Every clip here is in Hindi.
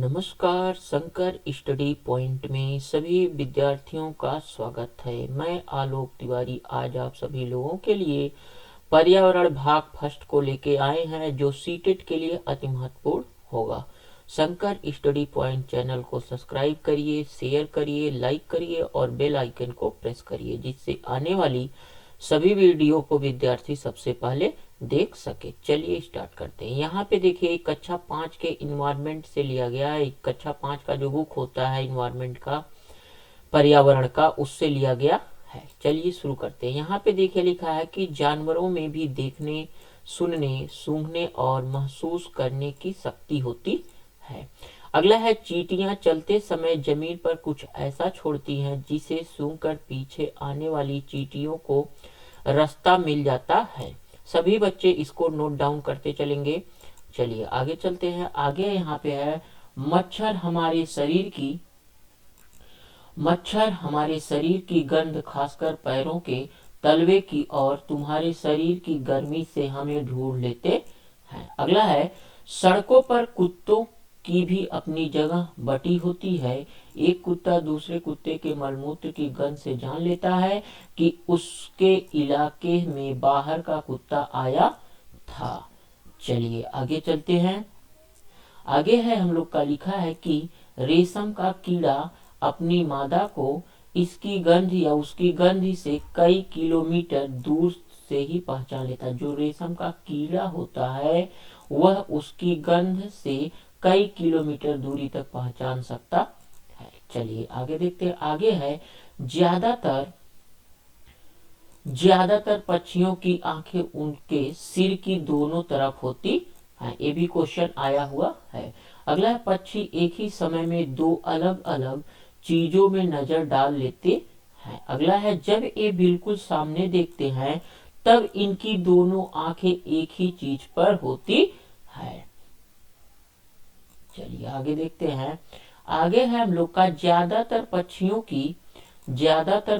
नमस्कार, शंकर स्टडी पॉइंट में सभी विद्यार्थियों का स्वागत है। मैं आलोक तिवारी आज आप सभी लोगों के लिए पर्यावरण भाग फर्स्ट को लेके आए हैं, जो सीटेट के लिए अति महत्वपूर्ण होगा। शंकर स्टडी पॉइंट चैनल को सब्सक्राइब करिए, शेयर करिए, लाइक करिए और बेल आइकन को प्रेस करिए, जिससे आने वाली सभी वीडियो को विद्यार्थी सबसे पहले देख सके। चलिए स्टार्ट करते हैं। यहाँ पे देखिए कक्षा 5 के इन्वायरमेंट से लिया गया है। कक्षा 5 का जो बुक होता है इन्वायरमेंट का, पर्यावरण का, उससे लिया गया है। चलिए शुरू करते हैं। यहाँ पे देखिए लिखा है कि जानवरों में भी देखने, सुनने, सूंघने और महसूस करने की शक्ति होती है। अगला है, चींटियां चलते समय जमीन पर कुछ ऐसा छोड़ती हैं जिसे सूंघकर पीछे आने वाली चींटियों को रास्ता मिल जाता है। सभी बच्चे इसको नोट डाउन करते चलेंगे। चलिए आगे चलते हैं। आगे यहाँ पे है, मच्छर हमारे शरीर की गंध, खासकर पैरों के तलवे की और तुम्हारे शरीर की गर्मी से हमें ढूंढ लेते हैं। अगला है, सड़कों पर कुत्तों की भी अपनी जगह बटी होती है। एक कुत्ता दूसरे कुत्ते के मलमूत्र की गंध से जान लेता है कि उसके इलाके में बाहर का कुत्ता आया था। चलिए आगे चलते हैं। आगे है हम लोग का लिखा है कि रेशम का कीड़ा अपनी मादा को इसकी गंध या उसकी गंध से कई किलोमीटर दूर से ही पहचान लेता है। जो रेशम का कीड़ा होता है वह उसकी गंध से कई किलोमीटर दूरी तक पहचान सकता है। चलिए आगे देखते हैं। आगे है, ज्यादातर पक्षियों की आंखें उनके सिर की दोनों तरफ होती हैं। ये भी क्वेश्चन आया हुआ है। अगला है, पक्षी एक ही समय में दो अलग अलग चीजों में नजर डाल लेते हैं। अगला है, जब ये बिल्कुल सामने देखते हैं तब इनकी दोनों आंखें एक ही चीज पर होती है। चलिए आगे देखते हैं। आगे है हम लोग का, ज्यादातर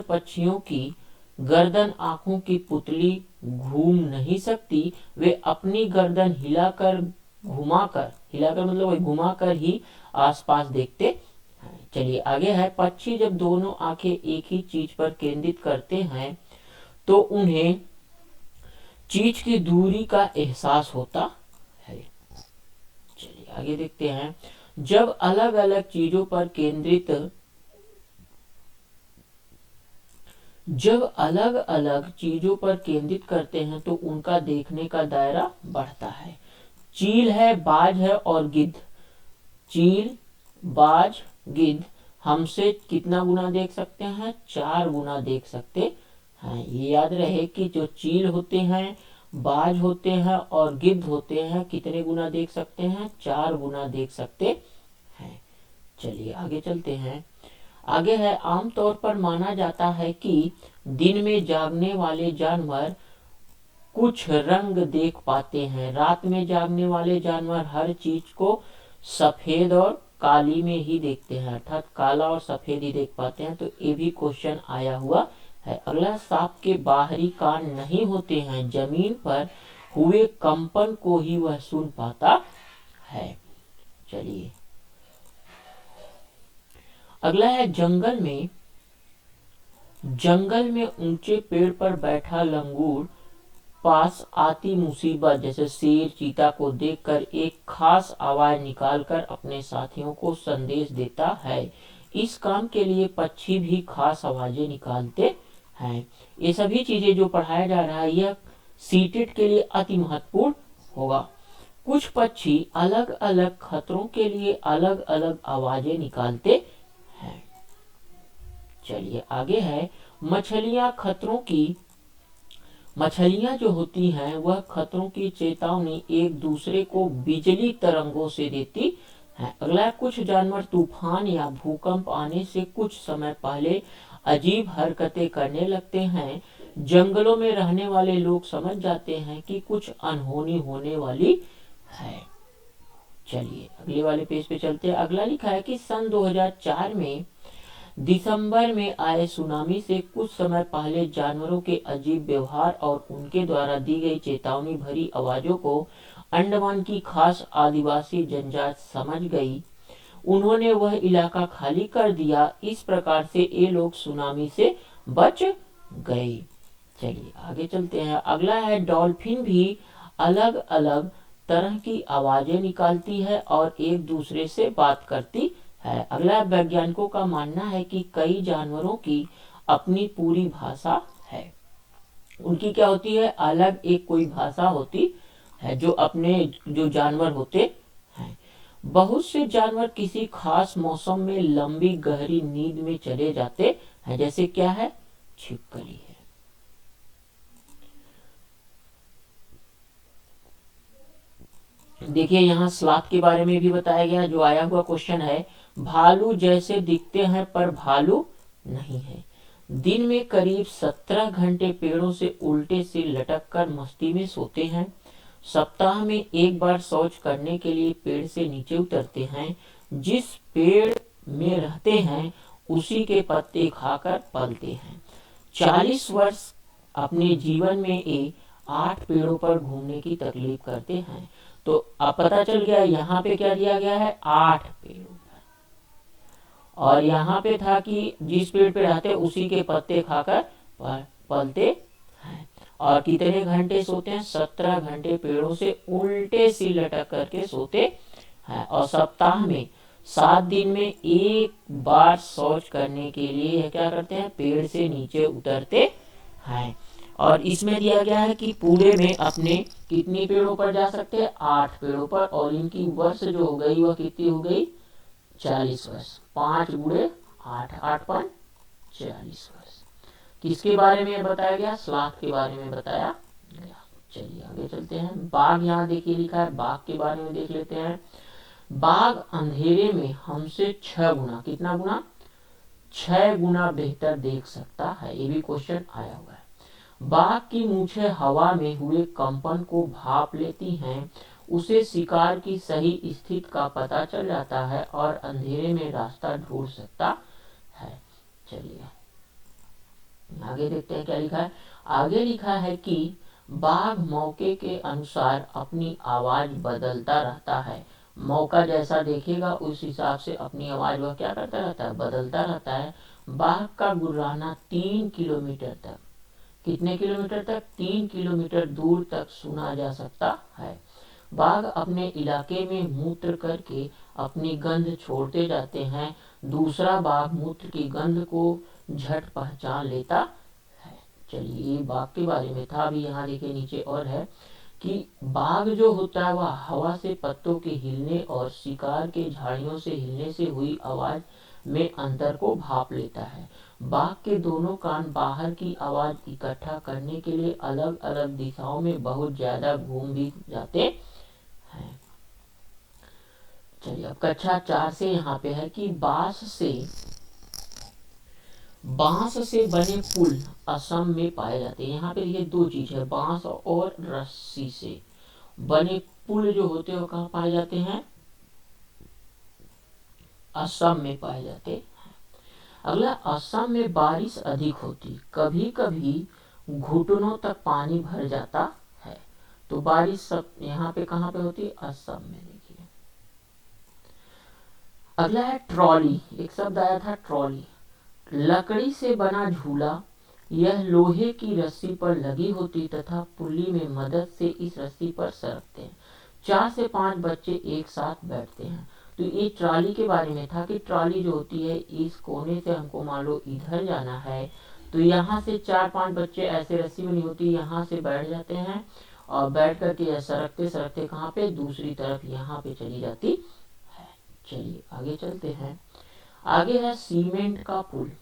पक्षियों की गर्दन आंखों की पुतली घूम नहीं सकती। वे अपनी गर्दन हिलाकर मतलब घुमाकर ही आसपास देखते हैं। चलिए आगे है, पक्षी जब दोनों आंखें एक ही चीज पर केंद्रित करते हैं तो उन्हें चीज की दूरी का एहसास होता है। चलिए आगे देखते हैं। जब अलग अलग चीजों पर केंद्रित करते हैं तो उनका देखने का दायरा बढ़ता है। चील है, बाज है और गिद्ध। चील, बाज, गिद्ध हमसे कितना गुना देख सकते हैं? 4 गुना देख सकते हैं। ये याद रहे कि जो चील होते हैं, बाज होते हैं और गिद्ध होते हैं, कितने गुना देख सकते हैं? 4 गुना देख सकते हैं। चलिए आगे चलते हैं। आगे है, आमतौर पर माना जाता है कि दिन में जागने वाले जानवर कुछ रंग देख पाते हैं। रात में जागने वाले जानवर हर चीज को सफेद और काली में ही देखते हैं, अर्थात काला और सफेद ही देख पाते हैं। तो ये भी क्वेश्चन आया हुआ है। अगला, सांप के बाहरी कान नहीं होते हैं, जमीन पर हुए कंपन को ही वह सुन पाता है। चलिए अगला है, जंगल में ऊंचे पेड़ पर बैठा लंगूर पास आती मुसीबत जैसे शेर, चीता को देखकर एक खास आवाज निकालकर अपने साथियों को संदेश देता है। इस काम के लिए पक्षी भी खास आवाजें निकालते हैं। ये सभी चीजें जो पढ़ाया जा रहा है यह सीटेट के लिए अति महत्वपूर्ण होगा। कुछ पक्षी अलग अलग खतरों के लिए अलग अलग आवाजें निकालते हैं। चलिए आगे है, मछलियां जो होती हैं वह खतरों की चेतावनी एक दूसरे को बिजली तरंगों से देती हैं। अगला, कुछ जानवर तूफान या भूकंप आने से कुछ समय पहले अजीब हरकतें करने लगते हैं। जंगलों में रहने वाले लोग समझ जाते हैं कि कुछ अनहोनी होने वाली है। चलिए अगले वाले पेज पे चलते हैं। अगला लिखा है कि सन 2004 में दिसंबर में आए सुनामी से कुछ समय पहले जानवरों के अजीब व्यवहार और उनके द्वारा दी गई चेतावनी भरी आवाजों को अंडमान की खास आदिवासी जनजाति समझ गई। उन्होंने वह इलाका खाली कर दिया। इस प्रकार से ये लोग सुनामी से बच गए। चलिए आगे चलते हैं। अगला है डॉल्फिन भी अलग अलग तरह की आवाजें निकालती है और एक दूसरे से बात करती है। अगला वैज्ञानिकों का मानना है कि कई जानवरों की अपनी पूरी भाषा है। उनकी क्या होती है, अलग एक कोई भाषा होती है जो अपने जो जानवर होते हैं। बहुत से जानवर किसी खास मौसम में लंबी गहरी नींद में चले जाते हैं, जैसे क्या है, छिपकली है। देखिए यहाँ स्लॉथ के बारे में भी बताया गया, जो आया हुआ क्वेश्चन है। भालू जैसे दिखते हैं पर भालू नहीं है। दिन में करीब 17 घंटे पेड़ों से उल्टे से लटक कर मस्ती में सोते हैं। सप्ताह में एक बार शौच करने के लिए पेड़ से नीचे उतरते हैं। जिस पेड़ में रहते हैं उसी के पत्ते खाकर पलते हैं। 40 वर्ष अपने जीवन में ये 8 पेड़ों पर घूमने की तकलीफ करते हैं। तो अब पता चल गया यहाँ पे क्या दिया गया है, 8 पेड़ों पर। और यहाँ पे था कि जिस पेड़ पे रहते उसी के पत्ते खाकर पलते हैं। और कितने घंटे सोते हैं, 17 घंटे पेड़ों से उल्टे सी लटक करके सोते हैं। और सप्ताह में 7 दिन में एक बार शौच करने के लिए क्या करते हैं, पेड़ से नीचे उतरते हैं। और इसमें दिया गया है कि पूरे में अपने कितने पेड़ों पर जा सकते हैं, 8 पेड़ों पर। और इनकी वर्ष जो हो गई वह कितनी हो गई, 40 वर्ष। 5 गुणे 8, 8 5 40 वर्ष। किसके बारे में बताया गया, स्लॉथ के बारे में बताया गया। चलिए आगे चलते हैं। बाघ यहाँ देखिए लिखा है, बाघ के बारे में देख लेते हैं। बाघ अंधेरे में हमसे 6 गुना, कितना गुना, 6 गुना बेहतर देख सकता है। ये भी क्वेश्चन आया हुआ है। बाघ की मूछें हवा में हुए कंपन को भाप लेती हैं। उसे शिकार की सही स्थिति का पता चल जाता है और अंधेरे में रास्ता ढूंढ सकता है। चलिए आगे देखते हैं क्या लिखा है। आगे लिखा है कि बाघ मौके के अनुसार अपनी आवाज बदलता रहता है। मौका जैसा देखेगा उस हिसाब से अपनी आवाज वह क्या करता रहता है, बदलता रहता है। बाघ का गुर्राना 3 किलोमीटर तक, कितने किलोमीटर तक, 3 किलोमीटर दूर तक सुना जा सकता है। बाघ अपने इलाके में मूत्र करके अपनी गंध छोड़ते जाते हैं। दूसरा बाघ मूत्र की गंध को झट पहचान लेता है। चलिए बाघ के बारे में था। अभी यहाँ देखिए नीचे और है कि बाघ जो होता है वह हवा से पत्तों के हिलने और शिकार के झाड़ियों से हिलने से हुई आवाज में अंतर को भाप लेता है। बाघ के दोनों कान बाहर की आवाज इकट्ठा करने के लिए अलग अलग दिशाओं में बहुत ज्यादा घूम भी जाते हैं। चलिए अब कक्षा 4 से यहाँ पे है कि बांस से बने पुल असम में पाए जाते हैं। यहाँ पे ये 2 चीज है, बांस और रस्सी से बने पुल जो होते हैं वो कहाँ पाए जाते हैं, असम में पाए जाते हैं। अगला, असम में बारिश अधिक होती, कभी कभी घुटनों तक पानी भर जाता है। तो बारिश सब यहाँ पे कहाँ पे होती है, असम में। देखिए अगला है ट्रॉली। एक शब्द आया था ट्रॉली, लकड़ी से बना झूला। यह लोहे की रस्सी पर लगी होती तथा पुल्ली में मदद से इस रस्सी पर सरकते हैं। 4 से 5 बच्चे एक साथ बैठते हैं। तो ये ट्रॉली के बारे में था कि ट्रॉली जो होती है, इस कोने से हमको मान लो इधर जाना है, तो यहाँ से 4-5 बच्चे ऐसे रस्सी बनी होती है, यहाँ से बैठ जाते हैं और बैठ करके सरकते सरकते कहाँ पे, दूसरी तरफ यहाँ पे चली जाती है। चलिए आगे चलते हैं। आगे है सीमेंट का पुल।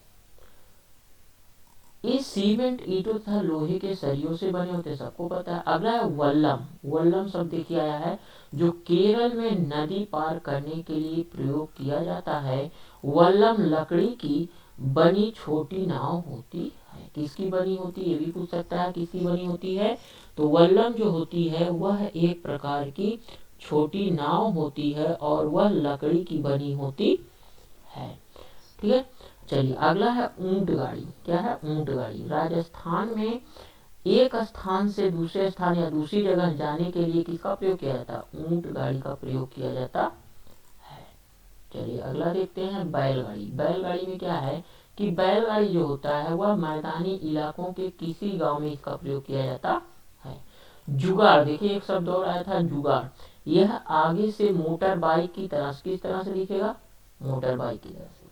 ये सीमेंट ईंटों तथा लोहे के सरियों से बने होते, सबको पता है। अगला है वल्लम। वल्लम शब्द देखिए आया है, जो केरल में नदी पार करने के लिए प्रयोग किया जाता है। वल्लम लकड़ी की बनी छोटी नाव होती है। किसकी बनी होती है, ये भी पूछ सकता है, किसकी बनी होती है। तो वल्लम जो होती है वह एक प्रकार की छोटी नाव होती है और वह लकड़ी की बनी होती है। ठीक है। चलिए अगला है ऊंट गाड़ी। क्या है, ऊंट गाड़ी। राजस्थान में एक स्थान से दूसरे स्थान या दूसरी जगह जाने के लिए किसका प्रयोग किया जाता है, ऊंट गाड़ी का प्रयोग किया जाता है। चलिए अगला देखते हैं बैलगाड़ी। बैलगाड़ी में क्या है कि बैलगाड़ी जो होता है वह मैदानी इलाकों के किसी गांव में इसका प्रयोग किया जाता है। जुगाड़, देखिए एक शब्द और आया था जुगाड़। यह आगे से मोटर बाइक की तरह, किस तरह से दिखेगा, मोटर बाइक की तरह से,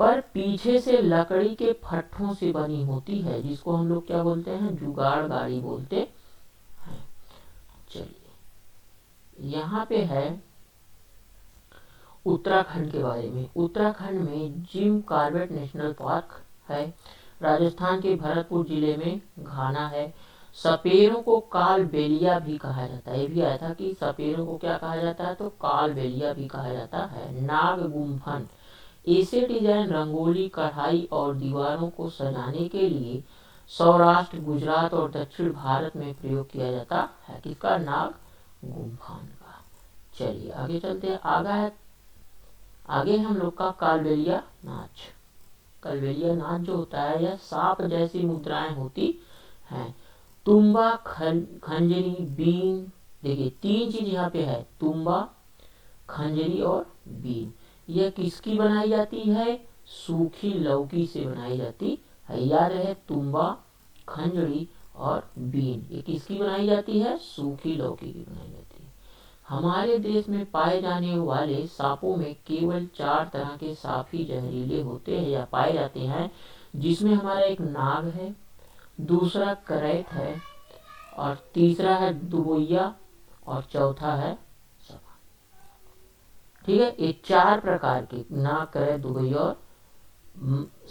पर पीछे से लकड़ी के फट्टों से बनी होती है, जिसको हम लोग क्या बोलते हैं, जुगाड़ गाड़ी बोलते हैं। चलिए यहाँ पे है उत्तराखंड के बारे में। उत्तराखंड में जिम कॉर्बेट नेशनल पार्क है। राजस्थान के भरतपुर जिले में घाना है। सपेरों को कालबेलिया भी कहा जाता है। ये भी आया था कि सपेरों को क्या कहा जाता है, तो कालबेलिया भी कहा जाता है। नाग गुम्फन, ऐसे डिजाइन रंगोली, कढ़ाई और दीवारों को सजाने के लिए सौराष्ट्र, गुजरात और दक्षिण भारत में प्रयोग किया जाता है। किसका, नाग गुम्फन का। चलिए आगे चलते हैं। आगे हम लोग का कालबेलिया नाच। कालबेलिया नाच जो होता है यह सांप जैसी मुद्राएं होती हैं। तुम्बा, खंजरी, बीन, देखिए 3 चीज यहाँ पे है, तुम्बा, खंजरी और बीन। यह किसकी बनाई जाती है, सूखी लौकी से बनाई जाती है। याद रहे, तुम्बा, खंजरी और बीन ये किसकी बनाई जाती है, सूखी लौकी की बनाई जाती है। हमारे देश में पाए जाने वाले सांपों में केवल 4 तरह के सांप ही जहरीले होते हैं या पाए जाते हैं, जिसमें हमारा एक नाग है, दूसरा करैत है, और तीसरा है दुबोइया, और चौथा है सभा। ठीक है, ये 4 प्रकार के, नाग, करैत, दुबोइया और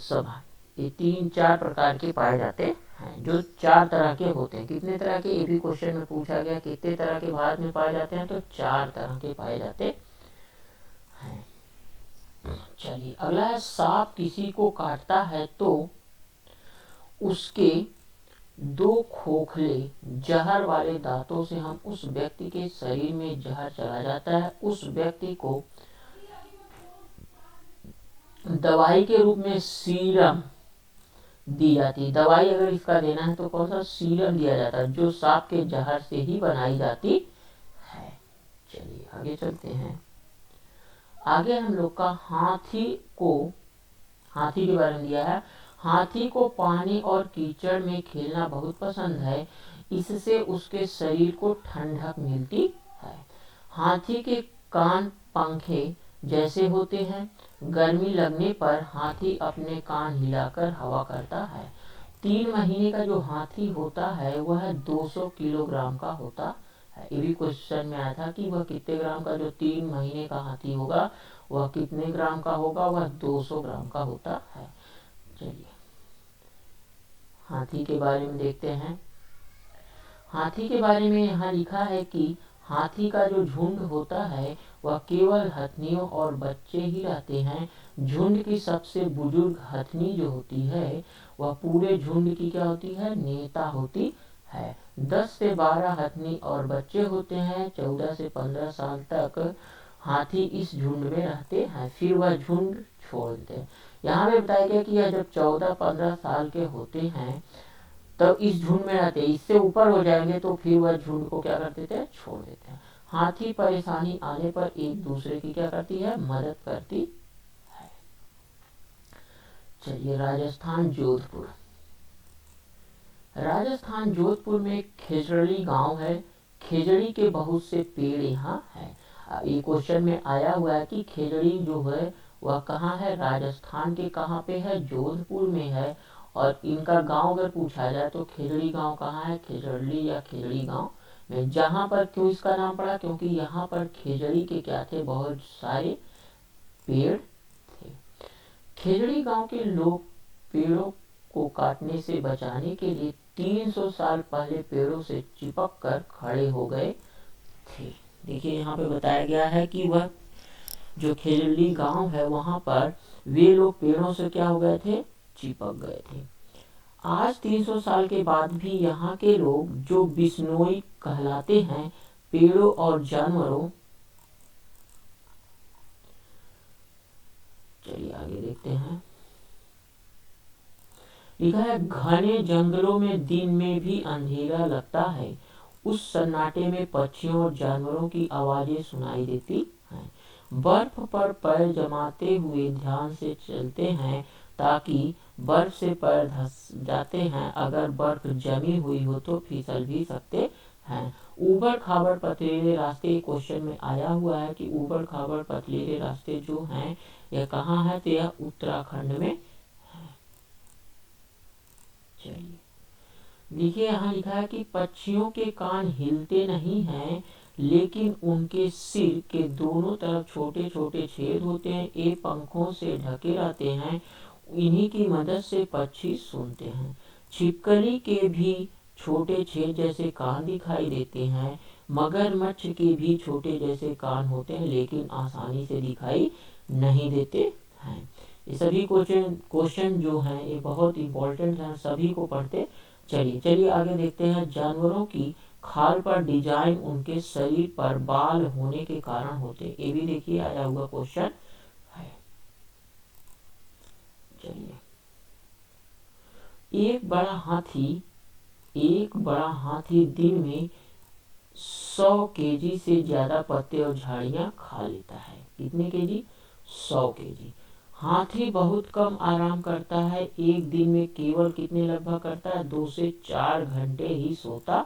सभा, ये 3-4 प्रकार के पाए जाते हैं, जो 4 तरह के होते हैं। कितने तरह के, ये भी क्वेश्चन में पूछा गया, कितने तरह के भारत में पाए जाते हैं, तो 4 तरह के पाए जाते हैं। चलिए अगला है, सांप किसी को काटता है तो उसके 2 खोखले जहर वाले दांतों से हम उस व्यक्ति के शरीर में जहर चला जाता है, उस व्यक्ति को दवाई के रूप में सीरम दी जाती है। दवाई अगर इसका देना है तो कौन सा, सीरम दिया जाता है, जो सांप के जहर से ही बनाई जाती है। चलिए आगे चलते हैं। आगे हम लोग का हाथी के बारे में दिया है। हाथी को पानी और कीचड़ में खेलना बहुत पसंद है, इससे उसके शरीर को ठंडक मिलती है। हाथी के कान पंखे जैसे होते हैं, गर्मी लगने पर हाथी अपने कान हिलाकर हवा करता है। 3 महीने का जो हाथी होता है वह 200 किलोग्राम का होता है। ये भी क्वेश्चन में आया था कि वह कितने ग्राम का, जो 3 महीने का हाथी होगा वह कितने ग्राम का होगा, वह 200 ग्राम का होता है। चलिए हाथी के बारे में देखते हैं। हाथी के बारे में यहाँ लिखा है कि हाथी का जो झुंड होता है वह केवल हथनियों और बच्चे ही रहते हैं। झुंड की सबसे बुजुर्ग हथनी जो होती है वह पूरे झुंड की क्या होती है, नेता होती है। 10 से 12 हथनी और बच्चे होते हैं। 14 से 15 साल तक हाथी इस झुंड में रहते हैं, फिर वह झुंड छोड़ देते हैं। यहाँ पे बताया गया कि यह जब 14-15 साल के होते हैं तब इस झुंड में रहते हैं, इससे ऊपर हो जाएंगे तो फिर वह झुंड को क्या कर देते हैं, छोड़ देते हैं। हाथी परेशानी आने पर एक दूसरे की क्या करती है, मदद करती है। चलिए राजस्थान जोधपुर। राजस्थान जोधपुर में खेजड़ी गांव है। खेजड़ी के बहुत से पेड़ यहाँ है। ये क्वेश्चन में आया हुआ है कि खेजड़ी जो है वह कहाँ है, राजस्थान के कहाँ पे है, जोधपुर में है। और इनका गांव अगर पूछा जाए तो खेजड़ी गांव कहाँ है, खेजड़ी या खेजड़ी गांव में। जहां पर क्यों इसका नाम पड़ा, क्योंकि यहाँ पर खेजड़ी के क्या थे, बहुत सारे पेड़ थे। खेजड़ी गांव के लोग पेड़ों को काटने से बचाने के लिए 300 साल पहले पेड़ों से चिपक कर खड़े हो गए थे। देखिए यहाँ पे बताया गया है कि वह जो खेजड़ी गांव है वहां पर वे लोग पेड़ों से क्या हो गए थे, चिपक गए थे। आज 300 साल के बाद भी यहाँ के लोग जो बिश्नोई कहलाते हैं, पेड़ों और जानवरों, चलिए आगे देखते हैं। लिखा है, घने जंगलों में दिन में भी अंधेरा लगता है, उस सन्नाटे में पक्षियों और जानवरों की आवाजें सुनाई देती हैं। बर्फ पर पैर जमाते हुए ध्यान से चलते हैं ताकि बर्फ से पैर धंस जाते हैं। अगर बर्फ जमी हुई हो तो फिसल भी सकते हैं। ऊबड़ खाबड़ पथरीले रास्ते क्वेश्चन में आया हुआ है कि ऊबड़ खाबड़ पथरीले रास्ते जो हैं यह कहाँ है, तो यह उत्तराखंड में है। चलिए देखिए यहाँ लिखा है कि पक्षियों के कान हिलते नहीं हैं, लेकिन उनके सिर के दोनों तरफ छोटे छोटे छेद होते हैं। ये पंखों से ढके रहते हैं, इन्हीं की मदद से पक्षी सुनते हैं। छिपकली के भी छोटे छेद जैसे कान दिखाई देते हैं। मगरमच्छ के भी छोटे जैसे कान होते हैं, लेकिन आसानी से दिखाई नहीं देते हैं। ये सभी क्वेश्चन जो हैं ये बहुत इंपॉर्टेंट हैं, सभी को पढ़ते चलिए आगे देखते हैं। जानवरों की खाल पर डिजाइन उनके शरीर पर बाल होने के कारण होते, ये भी देखिए आया हुआ क्वेश्चन है। चलिए एक बड़ा हाथी दिन में 100 केजी से ज्यादा पत्ते और झाड़ियां खा लेता है। कितने केजी? 100 केजी। हाथी बहुत कम आराम करता है, एक दिन में केवल कितने लगभग करता है? 2 से 4 घंटे ही सोता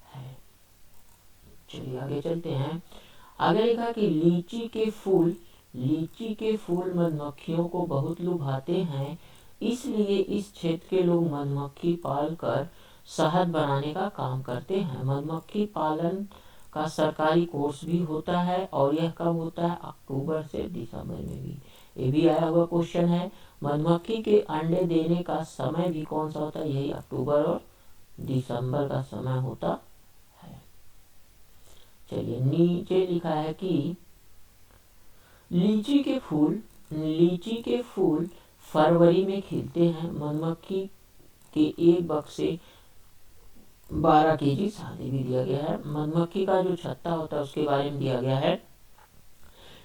है। चलिए आगे चलते हैं। आगे लिखा कि लीची के फूल मधुमक्खियों को बहुत लुभाते हैं, इसलिए इस क्षेत्र के लोग मधुमक्खी पाल कर शहद बनाने का काम करते हैं। मधुमक्खी पालन का सरकारी कोर्स भी होता है, और यह कब होता है? अक्टूबर से दिसंबर में भी। ये भी आया हुआ क्वेश्चन है। मधुमक्खी के अंडे देने का समय भी कौन सा होता है? यही अक्टूबर और दिसंबर का समय होता है। चलिए नीचे लिखा है कि लीची के फूल फरवरी में खिलते हैं। मधुमक्खी के एक बक्से 12 केजी शादी भी दिया गया है। मधुमक्खी का जो छत्ता होता है उसके बारे में दिया गया है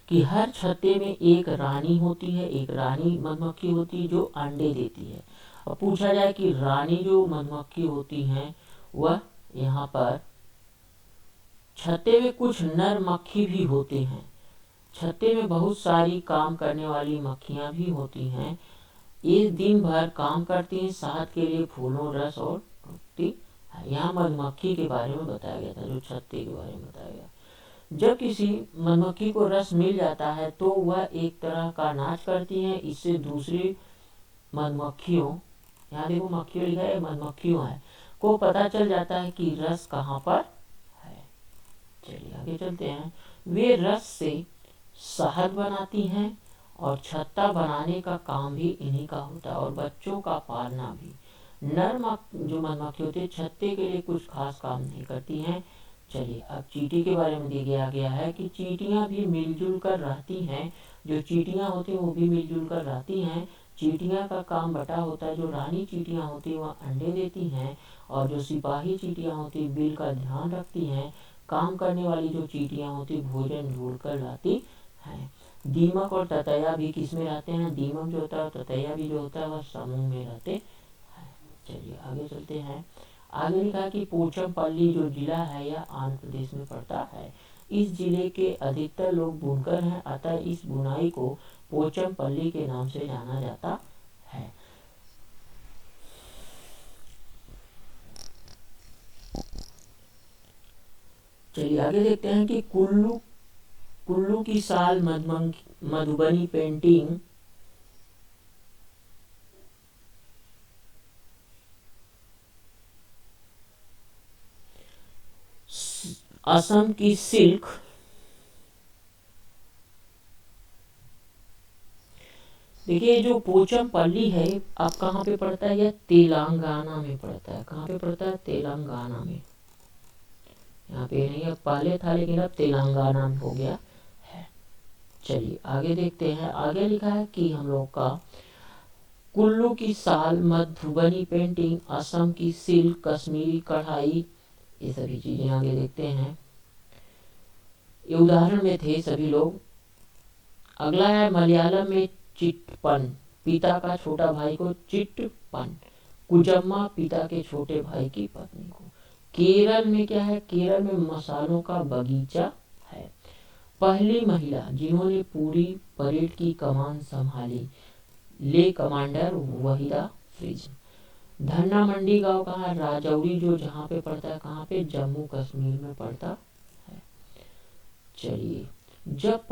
कि हर छत्ते में एक रानी होती है, एक रानी मधुमक्खी होती है जो अंडे देती है। और पूछा जाए कि रानी जो मधुमक्खी होती हैं वह यहाँ पर छत्ते में कुछ नर मक्खी भी होते हैं। छत्ते में बहुत सारी काम करने वाली मक्खियां भी होती हैं। ये दिन भर काम करती हैं शहद के लिए, फूलों रस और टूटती है। यहाँ मधुमक्खी के बारे में बताया गया था, जो छत्ते के बारे में बताया गया। जब किसी मधुमक्खी को रस मिल जाता है तो वह एक तरह का नाच करती है। इससे दूसरी मधुमक्खियों, यहाँ देखो मक्खियों लिखा है, मधुमक्खियों है, को पता चल जाता है कि रस कहाँ पर है। चलिए आगे चलते हैं। वे रस से शहद बनाती हैं और छत्ता बनाने का काम भी इन्हीं का होता है, और बच्चों का पालना भी। जो मधुमक्खी होती है छत्ते के लिए कुछ खास काम नहीं करती हैं। चलिए अब चींटी के बारे में दिया गया है कि चींटियां भी मिलजुल कर रहती हैं। जो चींटियां होती हैं वो भी मिलजुल कर रहती हैं। चींटियां का काम बटा होता है। जो रानी चींटियां होती हैं वह अंडे देती हैं, और जो सिपाही चींटियां होती हैं बिल का ध्यान रखती हैं। काम करने वाली जो चींटियां होती भोजन ढूंढ कर लाती हैं। दीमक और ततैया भी किस में रहते हैं? दीमक जो होता है, ततैया भी जो होता है वह समूह में रहते हैं। चलिए आगे चलते हैं। आगे लिखा कि पोचमपल्ली जो जिला है यह आंध्र प्रदेश में पड़ता है। इस जिले के अधिकतर लोग बुनकर हैं, अतः इस बुनाई को पोचमपल्ली के नाम से जाना जाता है। चलिए आगे देखते हैं कि कुल्लू की साल मधुबनी पेंटिंग असम की सिल्क देखिए जो पोचमपल्ली है अब कहाँ पे पड़ता है? यह तेलंगाना में पड़ता है। कहाँ पे पड़ता है? तेलंगाना में। यहाँ पे नहीं, अब पहले था लेकिन अब तेलंगाना में हो गया है। चलिए आगे देखते हैं। आगे लिखा है कि हम लोग का कुल्लू की साल, मधुबनी पेंटिंग, असम की सिल्क, कश्मीरी कढ़ाई, ये सभी चीजें आगे देखते हैं। ये उदाहरण में थे सभी लोग। अगला है मलयालम में चिट्टपन, पिता का छोटा भाई को चिट्टपन, कुजम्मा पिता के छोटे भाई की पत्नी को। केरल में क्या है? केरल में मसालों का बगीचा है। पहली महिला जिन्होंने पूरी परेड की कमान संभाली, ले कमांडर वहीदा फ्रिज। धन्ना मंडी गांव कहाँ? राजौरी, जो जहाँ पे पड़ता है, कहाँ पे? जम्मू कश्मीर में पड़ता है। चलिए, जब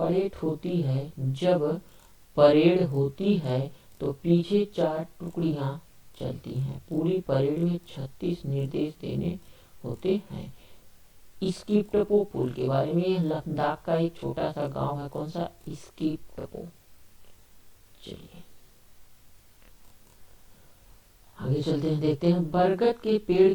परेड होती है तो पीछे 4 टुकड़ियां चलती हैं। पूरी परेड में 36 निर्देश देने होते हैं। स्किप्टपो पुल के बारे में, लद्दाख का एक छोटा सा गांव है, कौन सा? स्किप्टपो। चलिए आगे चलते हैं, देखते हैं। बरगद के पेड़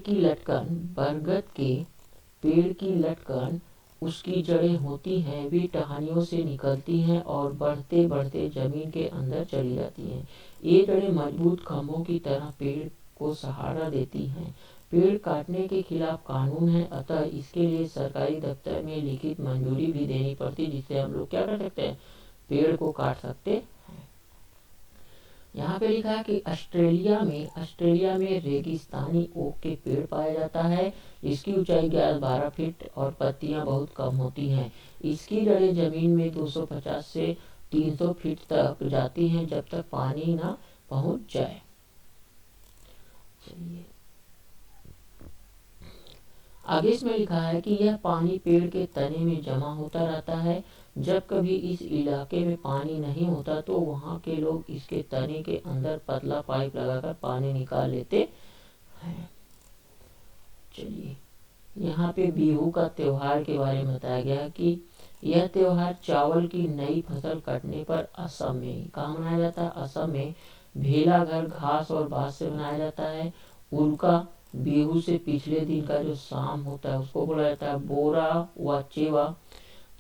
की लटकन उसकी जड़ें होती हैं, वे टहनियों से निकलती हैं और बढ़ते बढ़ते जमीन के अंदर चली जाती हैं। ये जड़ें मजबूत खंभों की तरह पेड़ को सहारा देती हैं। पेड़ काटने के खिलाफ कानून है, अतः इसके लिए सरकारी दफ्तर में लिखित मंजूरी भी देनी पड़ती, जिससे हम लोग क्या कर सकते हैं? पेड़ को काट सकते हैं। यहाँ पे लिखा है कि ऑस्ट्रेलिया में रेगिस्तानी ओक के पेड़ पाया जाता है। इसकी ऊंचाई 11-12 फीट और पत्तियां बहुत कम होती हैं। इसकी जड़ें जमीन में 250 से 300 फीट तक जाती हैं, जब तक पानी ना पहुंच जाए। चलिए आगे इसमें लिखा है कि यह पानी पेड़ के तने में जमा होता रहता है। जब कभी इस इलाके में पानी नहीं होता तो वहां के लोग इसके तने के अंदर पतला पाइप लगाकर पानी निकाल लेते हैं। चलिए, यहाँ पे बिहू का त्योहार के बारे में बताया गया कि यह त्योहार चावल की नई फसल कटने पर असम में, कहाँ मनाया जाता है? असम में भेला घर घास और बांस से बनाया जाता है। उल्का बिहू से पिछले दिन का जो शाम होता है उसको बोला जाता है बोरा व चेवा।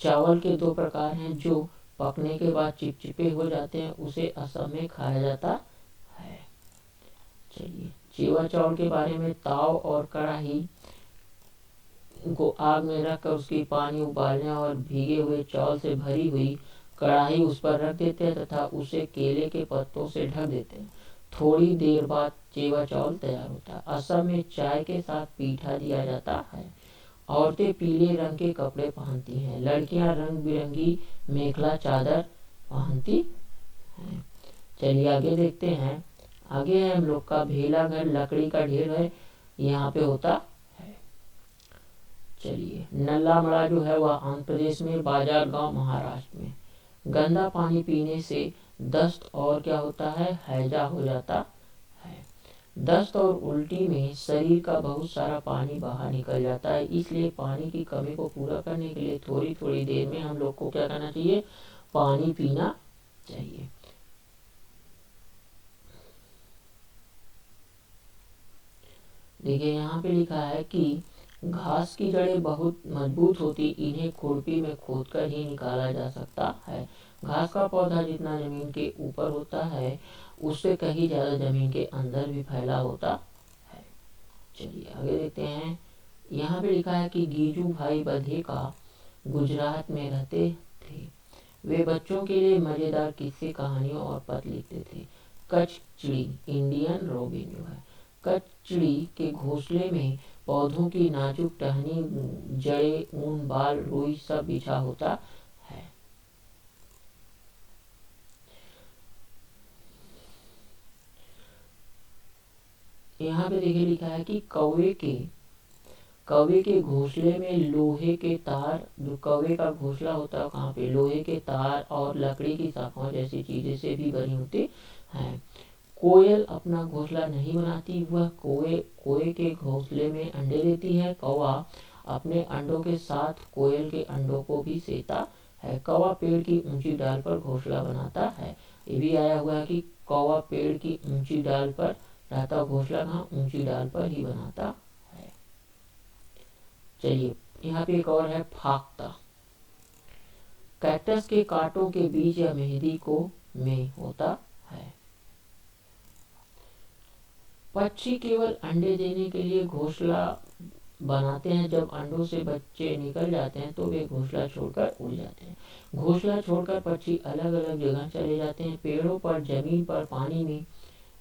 चावल के 2 प्रकार हैं, जो पकने के बाद चिपचिपे हो जाते हैं, उसे असम में खाया जाता है। चलिए, चेवा चावल के बारे में, ताव और कढ़ाई को आग में रखकर उसकी पानी उबालने और भीगे हुए चावल से भरी हुई कढ़ाई उस पर रख देते हैं तथा उसे केले के पत्तों से ढक देते हैं। थोड़ी देर बाद चेवा चावल तैयार होता है। असम में चाय के साथ पीठा दिया जाता है। औरतें पीले रंग के कपड़े पहनती हैं। लड़कियां रंग बिरंगी मेखला चादर पहनती हैं। चलिए आगे देखते हैं। आगे है हम लोग का भेला घर, लकड़ी का ढेर है, यहाँ पे होता है। चलिए, नल्ला मड़ा जो है वह आंध्र प्रदेश में, बाजार गांव महाराष्ट्र में। गंदा पानी पीने से दस्त और क्या होता है? हैजा हो जाता है। दस्त और उल्टी में शरीर का बहुत सारा पानी बाहर निकल जाता है, इसलिए पानी की कमी को पूरा करने के लिए थोड़ी थोड़ी देर में हम लोग को क्या करना चाहिए? पानी पीना चाहिए। देखिए यहाँ पे लिखा है कि घास की जड़ें बहुत मजबूत होती, इन्हें खुरपी में खोदकर ही निकाला जा सकता है। घास का पौधा जितना जमीन के ऊपर होता है उससे कहीं ज्यादा जमीन के अंदर भी फैला होता है। चलिए आगे देखते हैं। यहाँ पे लिखा है कि गीजू भाई बधेका गुजरात में रहते थे। वे बच्चों के लिए मजेदार किस्से, कहानियों और पत्र लिखते थे। कच्छ चिड़ी, इंडियन रोबिन जो है, कच्छ चिड़ी के घोंसले में पौधों की नाजुक टहनी, जड़ें, ऊन, बाल, रुई सब बिछा होता है। यहाँ पे देखिए लिखा है कि कौवे के घोंसले में लोहे के तार, जो कौवे का घोंसला होता है कहाँ पे? लोहे के तार और लकड़ी की शाखाओं जैसी चीजें से भी बनी होती है। कोयल अपना घोंसला नहीं बनाती, वह कोए के घोंसले में अंडे देती है। कौवा अपने अंडों के साथ कोयल के अंडों को भी सेता है। कौवा पेड़ की ऊंची डाल पर घोंसला बनाता है। ये भी आया हुआ है कि कौवा पेड़ की ऊंची डाल पर रहता, घोंसला कहाँ? ऊंची डाल पर ही बनाता है। चलिए यहाँ पे एक और है फाख्ता। कैक्टस के कांटों के बीच या मेहंदी को में होता है। पक्षी केवल अंडे देने के लिए घोंसला बनाते हैं, जब अंडों से बच्चे निकल जाते हैं तो वे घोंसला छोड़कर उड़ जाते हैं। घोंसला छोड़कर पक्षी अलग अलग जगह चले जाते हैं, पेड़ों पर, जमीन पर, पानी में,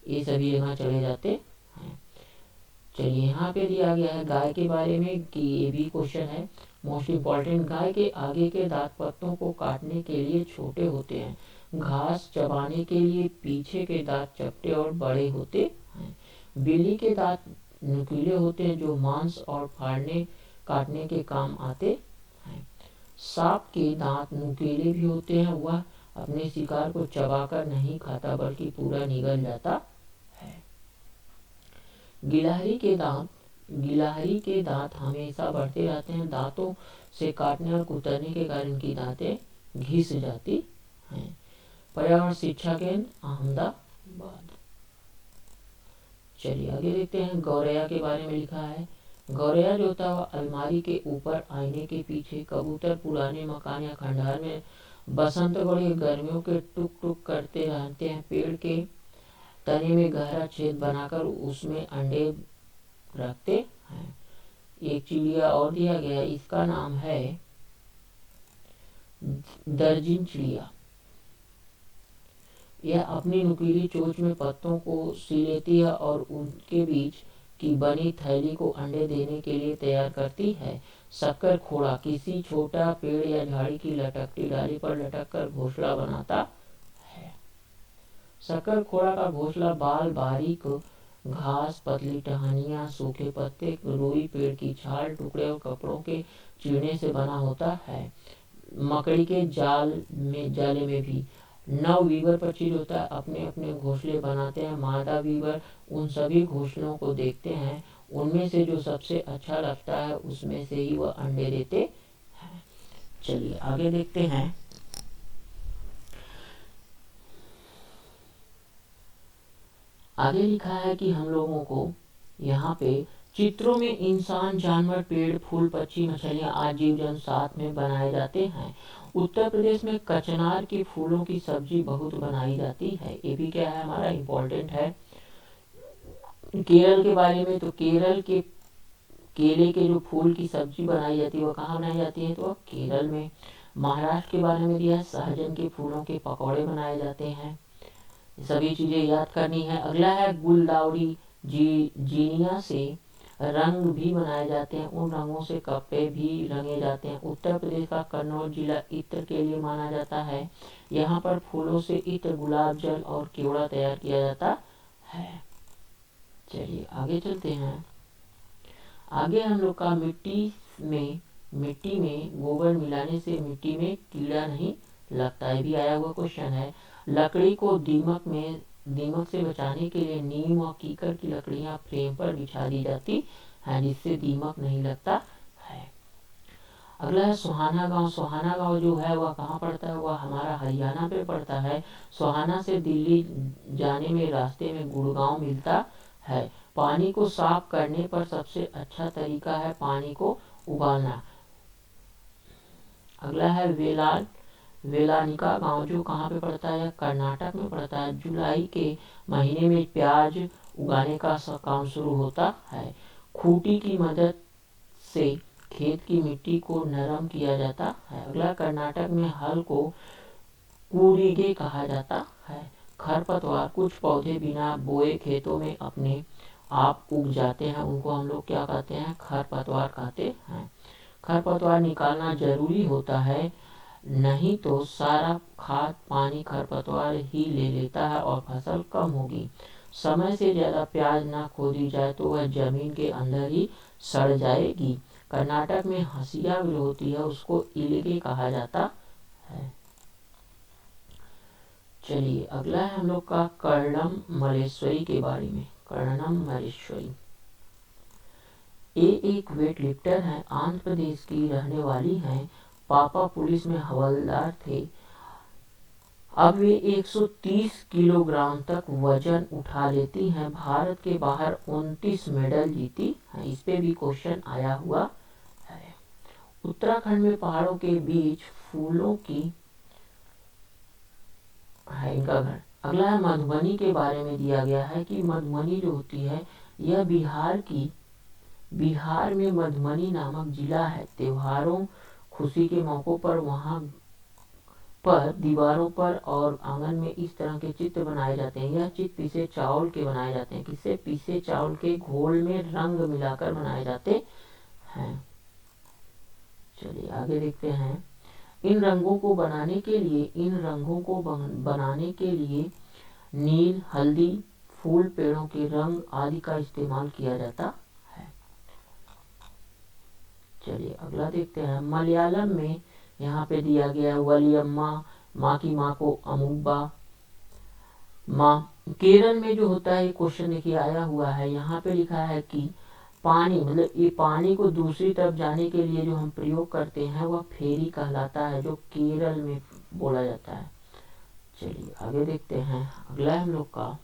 ये सभी जगह चले जाते हैं। चलिए यहाँ पे दिया गया है गाय के बारे में कि ये भी क्वेश्चन है। मोस्ट इम्पॉर्टेंट, गाय के आगे के दांत पत्तों को काटने के लिए छोटे होते हैं। घास चबाने के लिए पीछे के दांत चपटे और बड़े होते हैं। बिल्ली के दांत नुकीले होते हैं जो मांस और फाड़ने काटने के काम आते हैं। सांप के दांत नुकीले भी होते हैं, वह अपने शिकार को चबाकर नहीं खाता बल्कि पूरा निगल जाता है। गिलहरी के दांत हमेशा बढ़ते रहते हैं। दांतों से काटने और कुतरने के कारण इनकी दांतें घिस जाती हैं। पर्यावरण शिक्षा केंद्र, अहमदाबाद। चलिए आगे देखते हैं। गौरैया के बारे में लिखा है। गौरैया जो होता है वह अलमारी के ऊपर, आईने के पीछे, कबूतर पुराने मकान या खंडहर में बसंत बड़ी गर्मियों के टुक टुक करते रहते हैं। पेड़ के तने में गहरा छेद बनाकर उसमें अंडे रखते हैं। एक चिड़िया और दिया गया, इसका नाम है दर्जिन चिड़िया। यह अपनी नुकीली चोंच में पत्तों को सी लेती है और उनके बीच की बनी थैली को अंडे देने के लिए तैयार करती है। शक्कर खोड़ा किसी छोटा पेड़ या झाड़ी की लटकती डाली पर लटक कर घोंसला बनाता है। शक्कर खोड़ा का घोंसला बाल, बारीक घास, पतली टहनियाँ, सूखे पत्ते, रुई, पेड़ की छाल, टुकड़े और कपड़ों के चीड़ने से बना होता है। मकड़ी के जाले में भी 9 वीवर पक्षी होता है, अपने अपने घोंसले बनाते हैं। मादा वीवर उन सभी घोंसलों को देखते हैं, उनमें से जो सबसे अच्छा लगता है उसमें से ही वह अंडे देते हैं। चलिए आगे देखते हैं। आगे लिखा है कि हम लोगों को यहाँ पे चित्रों में इंसान, जानवर, पेड़, फूल, पक्षी, मछलियाँ आदि जीव जंतु साथ में बनाए जाते हैं। उत्तर प्रदेश में कचनार के फूलों की सब्जी बहुत बनाई जाती है। ये भी क्या है, हमारा इम्पोर्टेंट है। केरल के बारे में, तो केरल के केले के जो फूल की सब्जी बनाई जाती है वह कहाँ बनाई जाती है, तो केरल में। महाराष्ट्र के बारे में दिया है, सहजन के फूलों के पकौड़े बनाए जाते हैं। सभी चीजें याद करनी है। अगला है गुलदाउदी, जीनिया से रंग भी बनाए जाते हैं, उन रंगों से कपड़े भी रंगे जाते हैं। उत्तर प्रदेश का कन्नौज जिला इत्र के लिए माना जाता है। यहाँ पर फूलों से इत्र, गुलाब जल और केवड़ा तैयार किया जाता है। चलिए आगे चलते हैं। आगे हम लोग का मिट्टी में गोबर मिलाने से मिट्टी में कीड़ा नहीं लगता है, भी आया हुआ क्वेश्चन है। लकड़ी को दीमक से बचाने के लिए नीम और कीकर की लकड़ियां फ्रेम पर बिछा दी जाती हैं, जिससे दीमक नहीं लगता है। अगला है सोहाना गांव। सोहाना गांव जो है वह कहाँ पड़ता है, वह हमारा हरियाणा पे पड़ता है। सोहाना से दिल्ली जाने में रास्ते में गुड़गांव मिलता है। पानी को साफ करने पर सबसे अच्छा तरीका है पानी को उबालना। अगला है वेलानिका गांव, जो कहाँ पे पड़ता है, कर्नाटक में पड़ता है। जुलाई के महीने में प्याज उगाने का काम शुरू होता है। खूंटी की मदद से खेत की मिट्टी को नरम किया जाता है। अगला, कर्नाटक में हल को कूड़ीगे कहा जाता है। खरपतवार, कुछ पौधे बिना बोए खेतों में अपने आप उग जाते हैं, उनको हम लोग क्या कहते हैं, खरपतवार कहते हैं। खरपतवार निकालना जरूरी होता है, नहीं तो सारा खाद पानी खरपतवार ही ले लेता है और फसल कम होगी। समय से ज्यादा प्याज ना खोदी जाए तो वह जमीन के अंदर ही सड़ जाएगी। कर्नाटक में हंसिया भी होती है, उसको इलगे कहा जाता है। चलिए अगला है हम लोग का कर्णम मलेश्वरी के बारे में। कर्णम मलेश्वरी ये एक वेट लिफ्टर है, आंध्र प्रदेश की रहने वाली हैं। पापा पुलिस में हवलदार थे। अब वे 130 किलोग्राम तक वजन उठा लेती हैं। भारत के बाहर 29 मेडल जीती हैं। इस पे भी क्वेश्चन आया हुआ है। उत्तराखंड में पहाड़ों के बीच फूलों की है इनका घर। अगला है मधुबनी के बारे में दिया गया है कि मधुबनी जो होती है यह बिहार में मधुबनी नामक जिला है। त्योहारों, खुशी के मौकों पर वहां पर दीवारों पर और आंगन में इस तरह के चित्र बनाए जाते हैं। यह चित्र पीसे चावल के बनाए जाते हैं। किससे, पीसे चावल के घोल में रंग मिलाकर बनाए जाते हैं। चलिए आगे देखते हैं। इन रंगों को बनाने के लिए नील, हल्दी, फूल, पेड़ों के रंग आदि का इस्तेमाल किया जाता है। चलिए अगला देखते हैं। मलयालम में यहाँ पे दिया गया वलियम्मा, माँ की माँ को अमुब्बा माँ। केरल में जो होता है, क्वेश्चन देखिए आया हुआ है, यहाँ पे लिखा है कि पानी, मतलब ये पानी को दूसरी तरफ जाने के लिए जो हम प्रयोग करते हैं वह फेरी कहलाता है, जो केरल में बोला जाता है। चलिए आगे देखते हैं। अगला हम लोग का,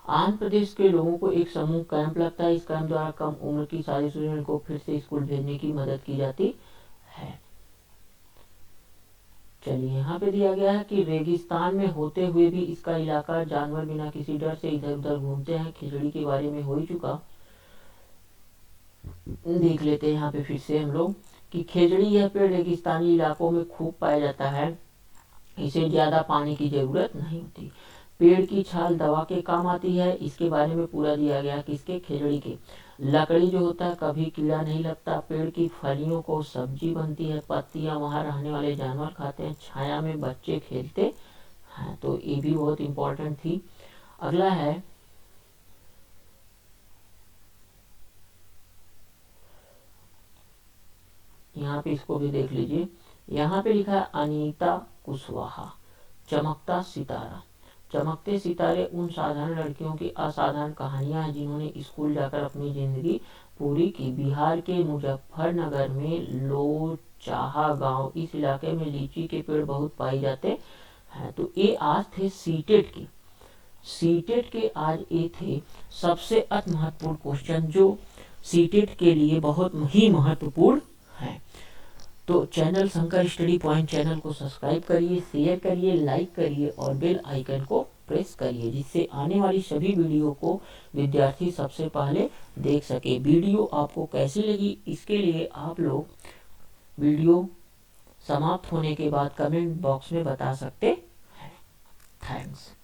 आंध्र प्रदेश के लोगों को एक समूह कैंप लगता है। इस कैंप द्वारा कम उम्र की सारी स्टूडेंट को फिर से स्कूल भेजने की मदद की जाती है। चलिए यहाँ पे दिया गया है कि रेगिस्तान में होते हुए भी इसका इलाका जानवर बिना किसी डर से इधर उधर घूमते हैं। खिचड़ी के बारे में हो ही चुका, देख लेते हैं यहाँ पे फिर से हम लोग कि खेजड़ी यह पेड़ रेगिस्तानी इलाकों में खूब पाया जाता है। इसे ज्यादा पानी की जरूरत नहीं होती। पेड़ की छाल दवा के काम आती है। इसके बारे में पूरा दिया गया कि इसके खेजड़ी के लकड़ी जो होता है कभी कीड़ा नहीं लगता। पेड़ की फलियों को सब्जी बनती है। पत्तियां वहां रहने वाले जानवर खाते हैं। छाया में बच्चे खेलते हैं। तो ये भी बहुत इंपॉर्टेंट थी। अगला है, यहाँ पे इसको भी देख लीजिए। यहाँ पे लिखा है अनीता कुशवाहा, चमकता सितारा। चमकते सितारे उन साधारण लड़कियों की असाधारण कहानियां हैं जिन्होंने स्कूल जाकर अपनी जिंदगी पूरी की। बिहार के मुजफ्फरनगर में लोचाहा गांव, इस इलाके में लीची के पेड़ बहुत पाए जाते हैं। तो ये आज थे सीटेट के आज ये थे सबसे अति महत्वपूर्ण क्वेश्चन जो सीटेट के लिए बहुत ही महत्वपूर्ण है। तो channel Shankar study point channel को सब्सक्राइब करिए, शेयर करिए, लाइक करिए और बेल आइकन को प्रेस करिए, जिससे आने वाली सभी वीडियो को विद्यार्थी सबसे पहले देख सके। वीडियो आपको कैसी लगी इसके लिए आप लोग वीडियो समाप्त होने के बाद कमेंट बॉक्स में बता सकते हैं। थैंक्स।